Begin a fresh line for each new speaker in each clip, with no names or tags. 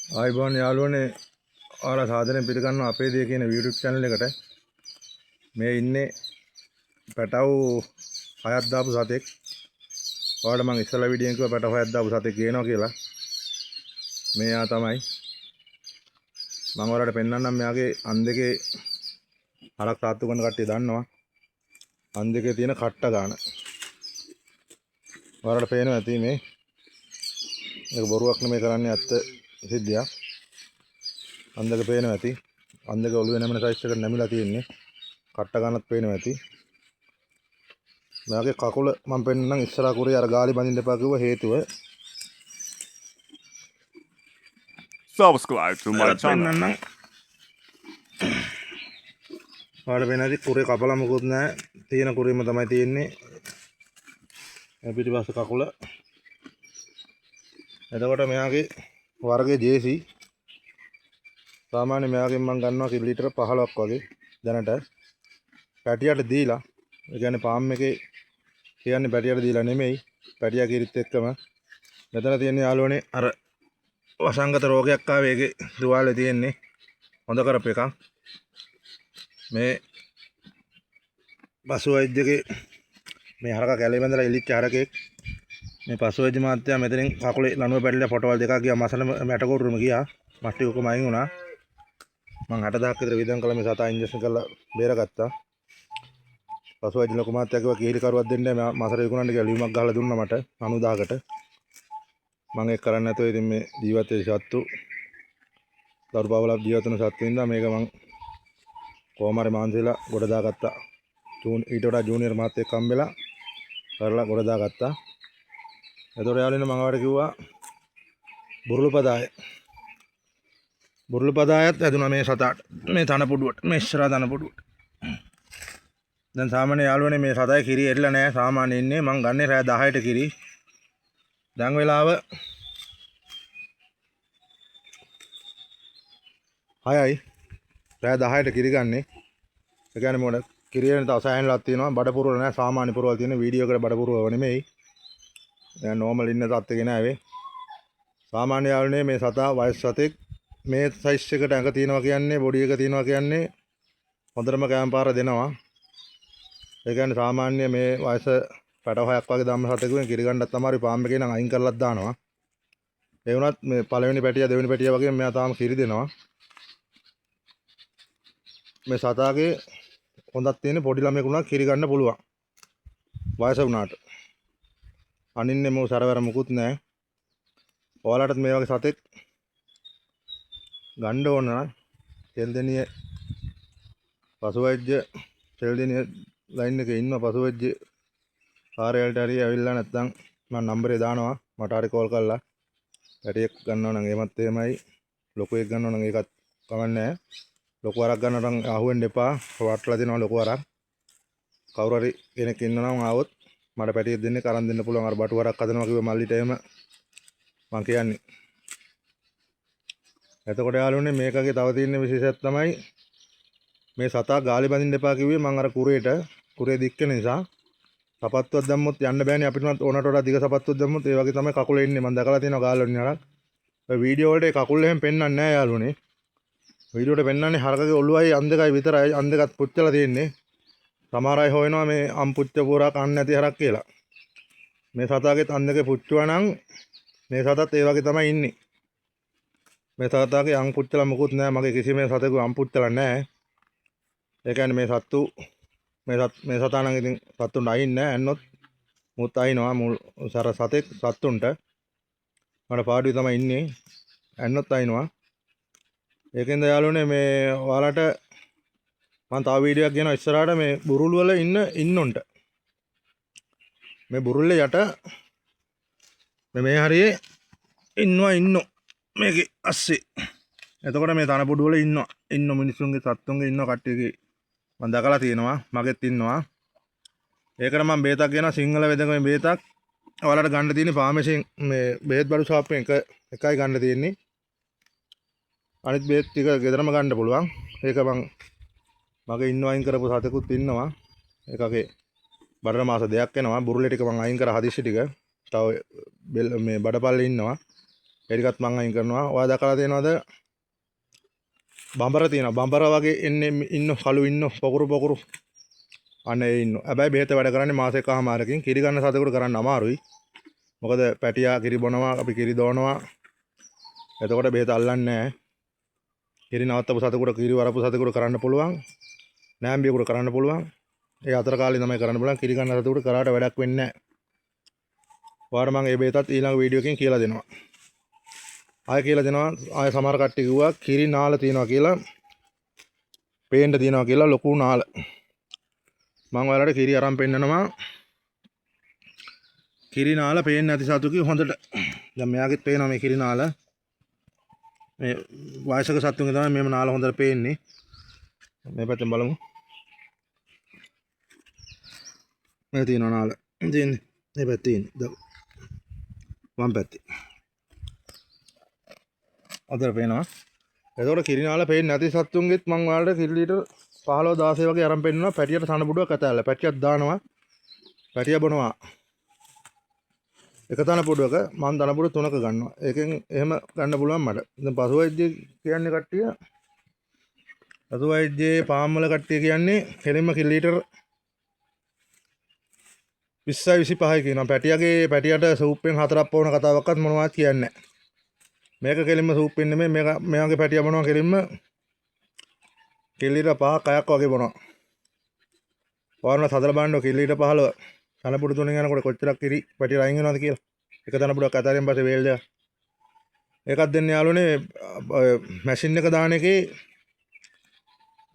ආයිබෝන් යාළුවනේ ඔයාලා සාදරයෙන් පිළිගන්නවා අපේ දේ කියන YouTube channel එකට. මේ ඉන්නේ පැටව් 6ක් දාපු සතෙක්. ඔයාලට මම ඉස්සලා වීඩියෝ එකේ කිව්වා පැටව් 6ක් දාපු සතෙක් ගේනවා කියලා. මේ යා තමයි. මම ඔයාලට පෙන්නන්නම් මෙයාගේ අන් දෙකේ හරක් සාත්තු කරන කට්ටිය දන්නවා. අන් දෙකේ තියෙන කට්ට ගාන. ඔයාලට පේනවා ඇති මේ. මේක බොරුවක් නෙමෙයි කරන්නේ ඇත්ත සිද්ධියක්. අන් දෙක පේනවා ඇති. අන් දෙක ඔළුවේ නැමෙන සයිස් එකට නැමිලා තියෙන්නේ. කට්ට ගන්නත් පේනවා ඇති. මෙයාගේ කකුල මම පෙන්නන්නම් ඉස්සරහා කුරේ අර ගාලි බඳින්න එපා කිව්ව හේතුව.
Subscribe to my channel.
පෙන්නන්නම්. ඔයාලට පේනවාද කුරේ කපලා මොකුත් නැහැ. තියෙන කුරේම තමයි තියෙන්නේ. මේ පිටිපස්ස කකුල. එතකොට මෙයාගේ වර්ගයේ JC සාමාන්‍ය මෙයාගෙන් මම ගන්නවා ලිටර 15ක් වගේ දැනට පැටියට දීලා. ඒ කියන්නේ පාම් එකේ කියන්නේ පැටියට දීලා නෙමෙයි. පැටියා කිරිත් එක්කම මෙතන තියෙන යාළුවනේ අර වසංගත රෝගයක් ආවේ ඒකේ තුවාලේ තියෙන්නේ. හොඳ කරපු එකක්. මේ පසු වෛද්‍යකේ මේ හරක කැලේ බඳලා ඉලිච්ච හරකෙක්. මේ පසු වෛද්‍ය මාත්‍යා මෙතනින් කකුලේ ලණුව පැටලලා ෆොටෝවල් දෙකක් ගියා මසන මැටකොරුරුම ගියා. මස්ටි ඔක්කොම අයින් වුණා. මං 60000ක් විතර විදන් කළා මේ සතා ඉන්ජෙක්ෂන් කරලා බේරගත්තා. පසු වෛද්‍ය ලොකු මාත්‍යා කිව්වා කීලි කරුවක් දෙන්න මම මාසෙට විකුණන්න කියලා ලියුමක් ගහලා දුන්නා මට 90000කට. මම ඒක කරන්නේ නැතුව ඉතින් මේ ජීවත් වෙච්ච සත්තු දරුපාවලක් ජීවත් වෙන සත්තු ඉඳලා මේක මං කොහොම හරි මාන්සිලා ගොඩ දාගත්තා. ඊට වඩා ජූනියර් මාත් එක්ක හම්බෙලා කරලා ගොඩ දාගත්තා. එතකොට යාළුවනේ මම ආවට කිව්වා බුරුළු පදායත් ඇදුනා මේ සතාට. මේ තන පුඩුවට මේ ඉස්සරහා තන පුඩුවට. දැන් සාමාන්‍ය යාළුවනේ මේ සතයි කිරි එරිලා නැහැ. සාමාන්‍ය ඉන්නේ මං ගන්නේ රෑ 10ට කිරි. දැන් වෙලාව 6යි. රෑ 10ට කිරි ගන්නේ. ඒ කියන්නේ මොකද කිරියෙන් තව සෑහෙනලක් තියෙනවා. බඩ පුරවල නැහැ. සාමාන්‍ය පුරවල තියෙන වීඩියෝ එකට බඩ පුරවව නෙමෙයි. දැන් නෝමල් ඉන්න තත්ත්වෙක නෑවේ. සාමාන්‍ය යාළුවනේ මේ සතා වයස් සතෙක් මේ සයිස් එකට ඇඟ තියනවා කියන්නේ බොඩි එක තියනවා කියන්නේ හොඳටම කෑම පාර දෙනවා. ඒ කියන්නේ සාමාන්‍ය මේ වයස පැටව 6ක් වගේ ධම්ම සතෙකුෙන් කිරි ගන්නත් තමයි පාම් එකේ නම් අයින් කරලත් දානවා. ඒ වුණත් මේ පළවෙනි පැටියා දෙවෙනි පැටියා වගේ මෙයා තාම කිරි දෙනවා. මේ සතාගේ හොඳක් තියෙන පොඩි ළමයෙකුට කිරි ගන්න පුළුවන්. වයස වුණාට. අනින්නේ මො සරවර මුකුත් නැහැ. ඔයාලටත් මේ වගේ සතෙක් ගන්න ඕන නම් තෙල්දෙනිය පසු වෛද්‍ය තෙල්දෙනිය ලයින් එකේ ඉන්න පසු වෛද්‍ය කාර්යාලයට හරි ඇවිල්ලා නැත්නම් මම නම්බරේ දානවා මට හරි කෝල් කරලා පැටියෙක් ගන්නවා නම් එහෙමත් එහෙමයි ලොකු එකක් ගන්නවා නම් ඒකත් කමක් නැහැ. ලොකු වරක් ගන්නවා නම් අහුවෙන්න එපා. වටලා දෙනවා ලොකු වරක්. කවුරු හරි කෙනෙක් ඉන්නනම් ආවොත් මට පැටියෙක් දෙන්න කරන් දෙන්න පුළුවන්. අර බටු වරක් හදනවා කිව්ව මල්ලිට එහෙම මං කියන්නේ. එතකොට යාළුවනේ මේකගේ තව තියෙන විශේෂයක් තමයි මේ සතා ගාලි බඳින්න එපා කිව්වේ මං අර කුරේ දික්ක නිසා සපත්තුවක් දැම්මොත් යන්න බෑනේ අපිට ඕනට වඩා දිග සපත්තුවක් දැම්මොත් ඒ වගේ තමයි කකුල එන්නේ. මං දැකලා තියෙනවා ගාල් වලින් අරක්. ඔය වීඩියෝ වලට ඒ කකුල් එහෙම පෙන්වන්නේ නැහැ යාළුවනේ. වීඩියෝ වලට පෙන්වන්නේ හරකගේ ඔළුවයි අන් දෙකයි විතරයි. අන් දෙකත් පුච්චලා තියෙන්නේ. සමහර අය හොයනවා මේ අම් පුච්ච පුරා කන්නේ නැති හරක් කියලා. මේ සතාගේත් අන් දෙකේ පුච්චුවා නම් මේ සතත් ඒ වගේ තමයි ඉන්නේ. මේ සතාගේ අම් පුච්චලා මොකුත් නැහැ. මගේ කිසිම සතෙකු අම් පුච්චලා නැහැ. ඒ කියන්නේ මේ සත්තු මේ සතා නම් ඉතින් සත්තුන්ට අයින් නැහැ. ඇන්නොත් මුත් අයින්නවා මුල් සර සතෙක් සත්තුන්ට. මට පාඩුවේ තමයි ඉන්නේ. ඇන්නොත් අයින්නවා. ඒකෙන්ද යාළුවනේ මේ ඔයාලට මම තව වීඩියෝ එකක් ගෙනවා ඉස්සරහට මේ බුරුළු වල ඉන්නොන්ට. මේ බුරුල්ලේ යට මේ හරියේ ඉන්නෝ මේකේ අස්සේ. එතකොට මේ තන පුඩු වල ඉන්න මිනිස්සුන්ගේ සත්තුන්ගේ ඉන්න කට්ටියගේ මම දැකලා තියෙනවා. මගෙත් ඉන්නවා. ඒකට මම බේතක් ගෙනා සිංහල වෙදකමේ බේතක්. ඔයාලට ගන්න තියෙන්නේ ෆාමසියෙන් මේ බේත් බඩු ෂොප් එකයි ගන්න තියෙන්නේ. අනිත් බේත් ටික ගෙදරම ගන්න පුළුවන්. ඒක මගේ ඉන්න අයින් කරපු සතෙකුත් ඉන්නවා. ඒකගේ බඩර මාස දෙයක් වෙනවා. බුරුලේ ටික මම අයින් කරා හදිස්සි ටික. තව මේ බඩපල්ලේ ඉන්නවා. ඒ ටිකත් මම අයින් කරනවා. ඔයා දැකලා තියෙනවද? බඹර තියෙනවා. බඹර වගේ එන්නේ ඉන්න කළු ඉන්න පොකුරු අන්න ඒ ඉන්න. හැබැයි බෙහෙත වැඩ කරන්නේ මාස එකමාරකින්. කිරි ගන්න සතෙකුට කරන්න අමාරුයි. මොකද පැටියා කිරි බොනවා, අපි කිරි දෝනවා. එතකොට බෙහෙත අල්ලන්නේ නැහැ. කිරි නවත්තපු සතෙකුට කිරි වරපු සතෙකුට කරන්න පුළුවන්. නෑම්බියෙකුට කරන්න පුළුවන්. ඒ අතර කාලේ තමයි කරන්න පුළුවන්. කිරි ගන්න සතෙකුට කරාට වැඩක් වෙන්නේ නැහැ. ඔයාලට මම මේ බෙහෙතත් ඊළඟ වීඩියෝ එකකින් කියලා දෙනවා. ආයෙ කියලා දෙනවා. ආයෙ සමහර කට්ටිය කිව්වා කිරි නාල තියනවා කියලා. පේන්න තියනවා කියලා ලොකු නාල. මම ඔයාලට කිරි අරන් පෙන්නනවා. කිරි නාල පේන්නේ නැති සතුකි හොඳට. දැන් මෙයාගෙත් පේනවා මේ කිරි නාල. මේ වයසක සතුන්ගේ තමයි මේම නාල හොඳට පේන්නේ. මේ පැත්තෙන් බලමු. මේ තියෙනවා නාල. තියෙන්නේ. මේ පැත්තේ තියෙන්නේ. වම් පැත්තේ. අතර පේනවා. එතකොට කිරි නාල පේන්නේ නැති සතුන්ගෙත් මම ඔයාලට කිරි ලීටර් 15 16 වගේ අරන් පෙන්නනවා. පැටියට තන බුඩුවක් ඇතැල්ල. පැටියක් දානවා. පැටිය බොනවා. එක තන පුඩුවක මම තන පුඩු 3ක ගන්නවා. ඒකෙන් එහෙම ගන්න පුළුවන් මට. දැන් පසු වෛද්‍ය කියන්නේ කට්ටිය පසු වෛද්‍යයේ පාම් වල කට්ටිය කියන්නේ කෙලින්ම කිලි ලීටර් 20යි 25යි කියනවා. පැටියට සූප්පෙන් 4ක් පවන කතාවක්වත් මොනවවත් කියන්නේ නැහැ. මේක කෙලින්ම සූප්පෙන් නෙමෙයි මෙයාගේ පැටිය බොනවා කෙලින්ම කිලි ලීටර් 5ක් 6ක් වගේ බොනවා. ඔයාලා හදලා බලන්න කිලි ලීටර් 15 තනපුඩු තුනෙන් යනකොට කොච්චරක් කිරි පැටිය අයින් වෙනවද කියලා. එක තනපුඩක් අතාරින් පස්සේ වේල් දෙක. ඒකක් දෙන්න යාළුවනේ මැෂින් එක දාන එකේ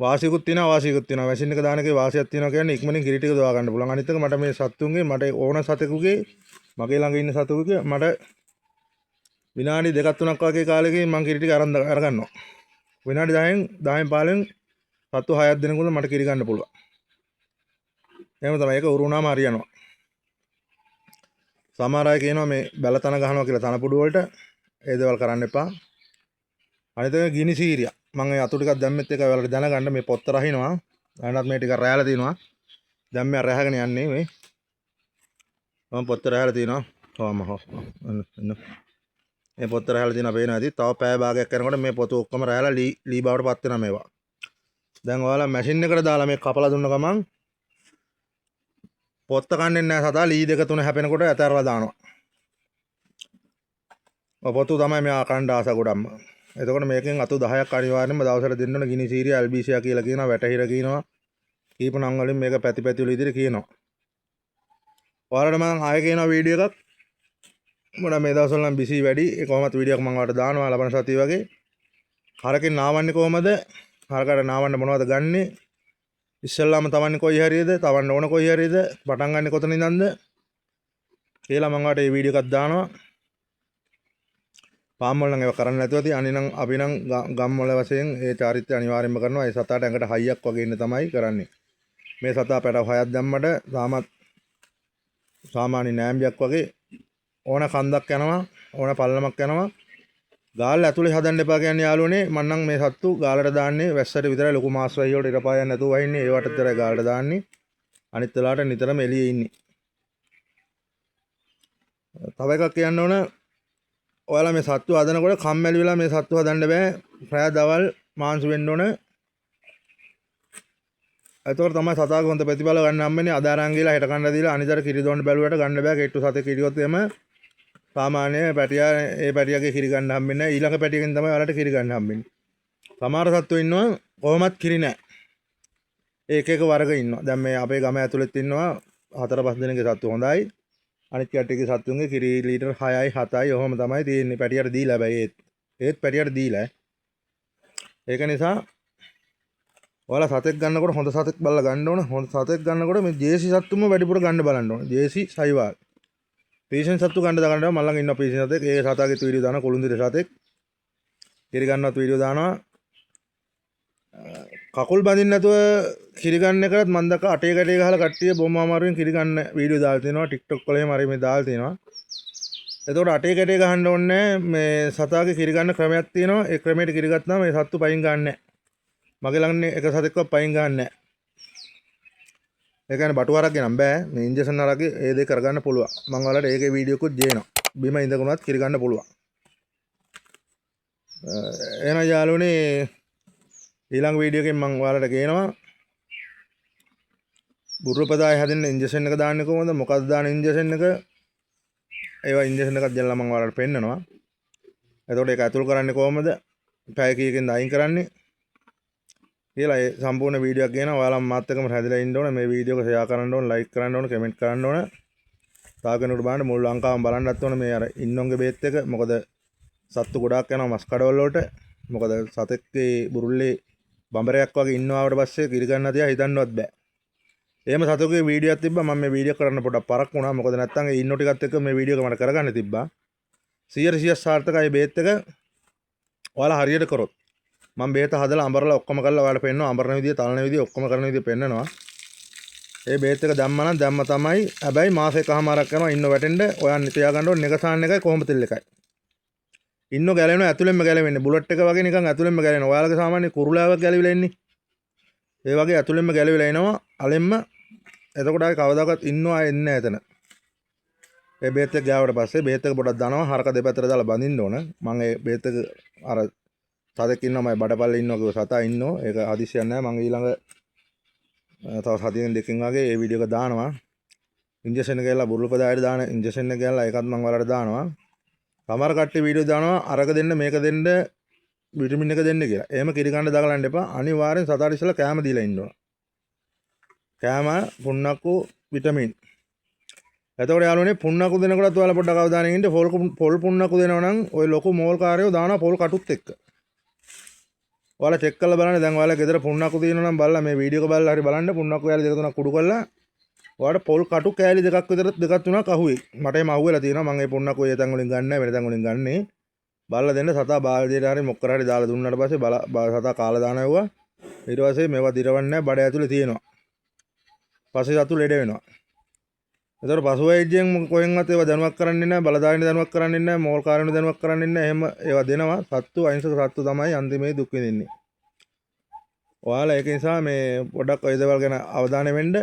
වාසියකුත් තියෙනවා අවාසියකුත් තියෙනවා. මැෂින් එක දාන එකේ වාසියක් තියෙනවා කියන්නේ ඉක්මනින් කිරි ටික දවා ගන්න පුළුවන්. අනිත් එක මට මේ සත්තුන්ගේ මට ඕන සතෙකුගේ මගේ ළඟ ඉන්න සතෙකුගේ මට විනාඩි 2ක් 3ක් වගේ කාලෙකින් මම කිරි ටික අරගන්නවා. විනාඩි 10න් 15න් සත්තු 6ක් දෙනකොට මට කිරි ගන්න පුළුවන්. එහෙම තමයි. ඒක උරුණාම හරියනවා. සමහර අය කියනවා මේ බැලතන ගහනවා කියලා තනපුඩු වලට. ඒ දේවල් කරන්න එපා. අනිත් එක ගිනි සීරිය. මම ඒ අතු ටිකක් දැම්මෙත් එක ඔයාලට දැනගන්න මේ පොත්ත රහිනවා. අනත් මේ ටික රැහැලා තිනවා. දැන් මේ රැහැගෙන යන්නේ මේ. මම පොත්ත රැහැලා තිනවා. මේ පොත්ත රැහැලා තිනවා පේනවා ඇති. තව පෑ භාගයක් යනකොට මේ පොත ඔක්කොම රැහැලා ලී බවට පත් වෙනවා මේවා. දැන් ඔයාලා මැෂින් එකට දාලා මේ කපලා දුන්න ගමන් පොත්ත කන්නේ නැහැ සතා ලී 2 3 හැපෙනකොට ඇතරලා දානවා. පොතු තමයි මෙයා කණ්ඩ ආස ගොඩක්ම. එතකොට මේකෙන් අතු 10ක් අනිවාර්යෙන්ම දවසට දෙන්න ඕන. ගිනි සීරිය ඇල්බීසියා කියලා කියනවා. වැටහිර කියනවා. කීප නම් වලින් මේක පැති වල ඉදිරි කියනවා. ඔයාලට මම ආයෙ කියනවා වීඩියෝ එකක්. මොන මේ දවස්වල නම් බිසි වැඩි. ඒ කොහොමත් වීඩියෝ එකක් මම ඔයාලට දානවා ලබන සතිය වගේ. හරකෙන් නාවන්නේ කොහමද? හරකට නාවන්න මොනවද ගන්නෙ? ඉස්සල්ලාම තවන්නේ කොයි හරියද? තවන්න ඕන කොයි හරියද? පටන් ගන්න කොතන ඉඳන්ද? කියලා මම ඔයාලට මේ වීඩියෝ එකක් දානවා. පාම් වල නම් ඒවා කරන්න නැතුව තියෙන අනිනම් අපි නම් ගම් වල වශයෙන් ඒ චාරිත්‍රය අනිවාර්යයෙන්ම කරනවා. ඒ සතාට ඇඟට හයියක් වගේ ඉන්න තමයි කරන්නේ. මේ සතා පැටව 6ක් දැම්මට සාමාන්‍ය නෑම්බියක් වගේ ඕන කන්දක් යනවා, ඕන පල්ලමක් යනවා. ගාල්ල ඇතුලේ හදන්න එපා කියන්නේ යාළුවනේ. මම නම් මේ සත්තු ගාලට දාන්නේ වැස්සට විතරයි. ලොකු මාස් වයි වලට ඉර පායන්න නැතුව වහින්නේ. ඒවට විතරයි ගාලට දාන්නේ. අනිත් වෙලාවට නිතරම එළියේ ඉන්නේ. තව එකක් කියන්න ඕන. ඔයාලා මේ සත්තු හදනකොට කම්මැලි වෙලා මේ සත්තු හදන්න බෑ. රෑ දවල් මාංශ වෙන්න ඕන. එතකොට තමයි සතාගේ හොඳ ප්‍රතිඵල ගන්න හම්බෙන්නේ. අද අරන් ගිහලා හෙට කන්න දීලා අනිතර කිරි දොන්න බැලුවට ගන්න බෑ. කෙට්ටු සතේ කිරියොත් එම සාමාන්‍ය පැටියාගේ කිරි ගන්න හම්බෙන්නේ නැහැ. ඊළඟ පැටියකින් තමයි ඔයාලට කිරි ගන්න හම්බෙන්නේ. සමහර සත්තු ඉන්නවා කොහොමත් කිරි නැහැ. එක වර්ග ඉන්නවා. දැන් මේ අපේ ගම ඇතුළෙත් ඉන්නවා 4-5 දෙනෙක්ගේ සත්තු හොඳයි. අනිත් කට්ටියගේ සත්තුන්ගේ කිරි ලීටර් 6යි 7යි ඔහොම තමයි තියෙන්නේ. පැටියට දීලා හැබැයි ඒත් පැටියට දීලා. ඒක නිසා ඔයාලා සතෙක් ගන්නකොට හොඳ සතෙක් බලලා ගන්න ඕන. හොඳ සතෙක් ගන්නකොට මේ ජේසි සත්තුම වැඩිපුර ගන්න බලන්න ඕන. ජේසි සයිවාල්. පීෂන් සත්තු ගන්න මම ළඟ ඉන්න පීෂන් සතෙක්. ඒ සතාගේ වීඩියෝ දානවා කොළුන්දිර සතෙක්. කිරි ගන්නවත් වීඩියෝ දානවා. කකුල් බඳින්න නැතුව කිරි ගන්න එකත් මම දැක්ක අටේ කැටේ ගහලා කට්ටිය බොම්ම අමාරුවෙන් කිරි ගන්න වීඩියෝ දාලා තිනවා. TikTok වල එහෙම හරි මේ දාලා තිනවා. එතකොට අටේ කැටේ ගහන්න ඕනේ මේ සතාගේ කිරි ගන්න ක්‍රමයක් තියෙනවා. ඒ ක්‍රමයට කිරි ගත්තාම මේ සත්තු පයින් ගන්න නැහැ. මගේ ළඟනේ එක සතෙක්වත් පයින් ගන්න නැහැ. ඒ කියන්නේ බටු හරක් ගෙනම් බෑ. මේ ඉන්ජෙක්ෂන් හරක්ගේ ඒ දෙක කරගන්න පුළුවන්. මම ඔයාලට ඒකේ වීඩියෝකුත් ගේනවා. බිම ඉඳගුණත් කිරි ගන්න පුළුවන්. එහෙනම් යාළුවනේ ඊළඟ වීඩියෝ එකෙන් මම ඔයාලට කියනවා බුරුපදාය හැදෙන්න ඉන්ජෙක්ෂන් එක දාන්නේ කොහොමද? මොකක්ද දාන ඉන්ජෙක්ෂන් එක? ඒවා ඉන්ජෙක්ෂන් එකක් දෙන්නලා මම ඔයාලට පෙන්නනවා. එතකොට ඒක ඇතුල් කරන්නේ කොහොමද? පැය කීයකින්ද අයින් කරන්නේ? කියලා ඒ සම්පූර්ණ වීඩියෝ එකක් ගේනවා. ඔයාලා මාත් එක්කම හැදිලා ඉන්න ඕනේ. මේ වීඩියෝ එක ෂෙයා කරන්න ඕනේ, ලයික් කරන්න ඕනේ, කමෙන්ට් කරන්න ඕනේ. තව කෙනෙකුට බලන්න මුළු ලංකාවම බලන්නත් ඕනේ මේ අර ඉන්නොන්ගේ බේත් එක. මොකද සත්තු ගොඩාක් යනවා මස් කඩවල වලට. මොකද සතෙක්ගේ බුරුල්ලේ බඹරයක් වගේ ඉන්නවාට පස්සේ කිරි ගන්න තියා හිතන්නවත් බෑ. එහෙම සතෙකුගේ වීඩියෝ එකක් තිබ්බා. මම මේ වීඩියෝ කරන්න පොඩක් පරක් වුණා. මොකද නැත්තම් ඒ ඉන්නෝ ටිකත් එක්ක මේ වීඩියෝ එක මට කරගන්න තිබ්බා. 100% සාර්ථකයි බේත් එක. ඔයාලා හරියට කරොත් මම බේත හදලා අඹරලා ඔක්කොම කරලා ඔයාලට පෙන්නනවා. අඹරන විදිය, තලන විදිය ඔක්කොම කරන විදිය පෙන්නනවා. ඒ බේත් එක දැම්මා නම් දැම්ම තමයි. හැබැයි මාසෙකමාරක් යනවා ඉන්න වැටෙන්න. ඔයා තියාගන්න ඕනේ නෙගසාන් එකයි කොහොම තෙල් එකයි. ඉන්න ගැලවෙනවා ඇතුළෙන්ම ගැලවෙන්නේ. බුලට් එක වගේ නිකන් ඇතුළෙන්ම ගැලවෙනවා. ඔයාලගේ සාමාන්‍ය කුරුලාවක් ගැලවිලා ඉන්නේ. ඒ වගේ ඇතුළෙන්ම ගැලවිලා එනවා. අලෙන්ම එතකොට ආයේ කවදාකවත් ඉන්නව ආයේ එන්නේ නැහැ එතන. ඒ බේත් එක ගාවට පස්සේ බේත් එක පොඩක් දානවා. හරක දෙපැත්තට දාලා බඳින්න ඕන. මම ඒ බේත් එක අර සතෙක් ඉන්නවා මම බඩපල්ලේ ඉන්නවා කිව්ව සතා ඉන්නෝ. ඒක හදිස්සියක් නැහැ. මම ඊළඟ තව සතියෙන් දෙකකින් වගේ ඒ වීඩියෝ එක දානවා. ඉන්ජෙක්ෂන් එක ගාලා බුරුල්පදායට දාන ඉන්ජෙක්ෂන් එක ගාලා ඒකත් මම ඔයාලට දානවා. සමහර කට්ටිය වීඩියෝ දානවා අරක දෙන්න මේක දෙන්න විටමින් එක දෙන්න කියලා. එහෙම කිරි ගන්න දාගලන්න එපා. අනිවාර්යෙන් සතාට ඉස්සලා කෑම දීලා ඉන්න ඕන. කෑම පුන්නක්කු විටමින්. එතකොට යාළුවනේ පුන්නක්කු දෙනකොටත් ඔයාලා පොඩ්ඩක් අවධානයෙන් ඉන්න. පොල් පුන්නක්කු දෙනවා නම් ওই ලොකු මෝල් කාර්යෝ දානවා පොල් කටුත් එක්ක. ඔයාලා චෙක් කරලා බලන්න. දැන් ඔයාලා ගෙදර පුන්නක්කු තියෙනවා නම් බලලා මේ වීඩියෝ එක බලලා හරි බලන්න. පුන්නක්කු කෑලි දෙක තුනක් කුඩු කරලා ඔයාලට පොල් කටු කෑලි දෙකක් විතර දෙකක් තුනක් අහුවේ. මට එහෙම අහුවෙලා තියෙනවා. මම මේ පුන්නක්කු ඒ තැන් වලින් ගන්න නැහැ. වෙන තැන් වලින් ගන්නේ. බලලා දෙන්න සතා බාල්දියට හරි මොකක් කරලා හරි දාලා දුන්නාට පස්සේ සතා කාලා දානවා. ඊට පස්සේ මේවා දිරවන්නේ නැහැ. බඩ ඇතුලේ තියෙනවා. පස්සේ සතු ලෙඩ වෙනවා. ඒතර පසු වෛද්‍යයෙන් කොහෙන්වත් ඒවා දැනුවක් කරන්නේ නැහැ. බලදායින දැනුවක් කරන්නේ නැහැ. මෝල් කාර්යන දැනුවක් කරන්නේ නැහැ. එහෙම ඒවා දෙනවා. සත්තු අහිංසක සත්තු තමයි අන්තිමේ දුක් විඳින්නේ. ඔයාලා ඒක නිසා මේ පොඩක් ඔය දේවල් ගැන අවධානය වෙන්න.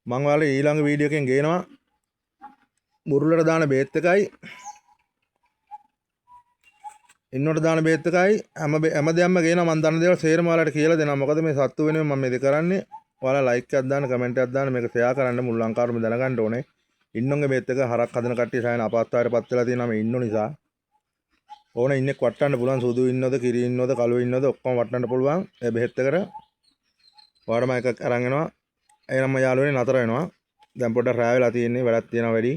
මම ඔයාලා ඊළඟ වීඩියෝ එකෙන් ගේනවා බුරුල්ලට දාන බේත් එකයි ඉන්නොට දාන බේත් එකයි හැම දෙයක්ම ගේනවා. මම දන්න දේවල් සේරම ඔයාලට කියලා දෙනවා. මොකද මේ සත්තු වෙනුවෙන් මම මේක කරන්නේ. ඔයාලා ලයික් එකක් දාන්න, කමෙන්ට් එකක් දාන්න, මේක ෂෙයා කරන්න මුළු ලංකාවටම දැනගන්න ඕනේ. ඉන්නොන්ගේ බේත් එක හරක් හදන කට්ටිය සායන අපහසුතාවයටපත් වෙලා තියෙනවා මේ ඉන්නෝ නිසා. ඕන ඉන්නෙක් වට්ටන්න පුළුවන්. සුදු ඉන්නවද, කිරි ඉන්නවද, කළු ඉන්නවද ඔක්කොම වට්ටන්න පුළුවන්. ඒ බෙහෙත් එකට ඔයාලම එකක් අරන් එනවා. එහෙනම් යාළුවනේ නතර වෙනවා. දැන් පොඩ්ඩක් රෑ වෙලා තියෙන්නේ. වැඩක් තියෙනවා වැඩි.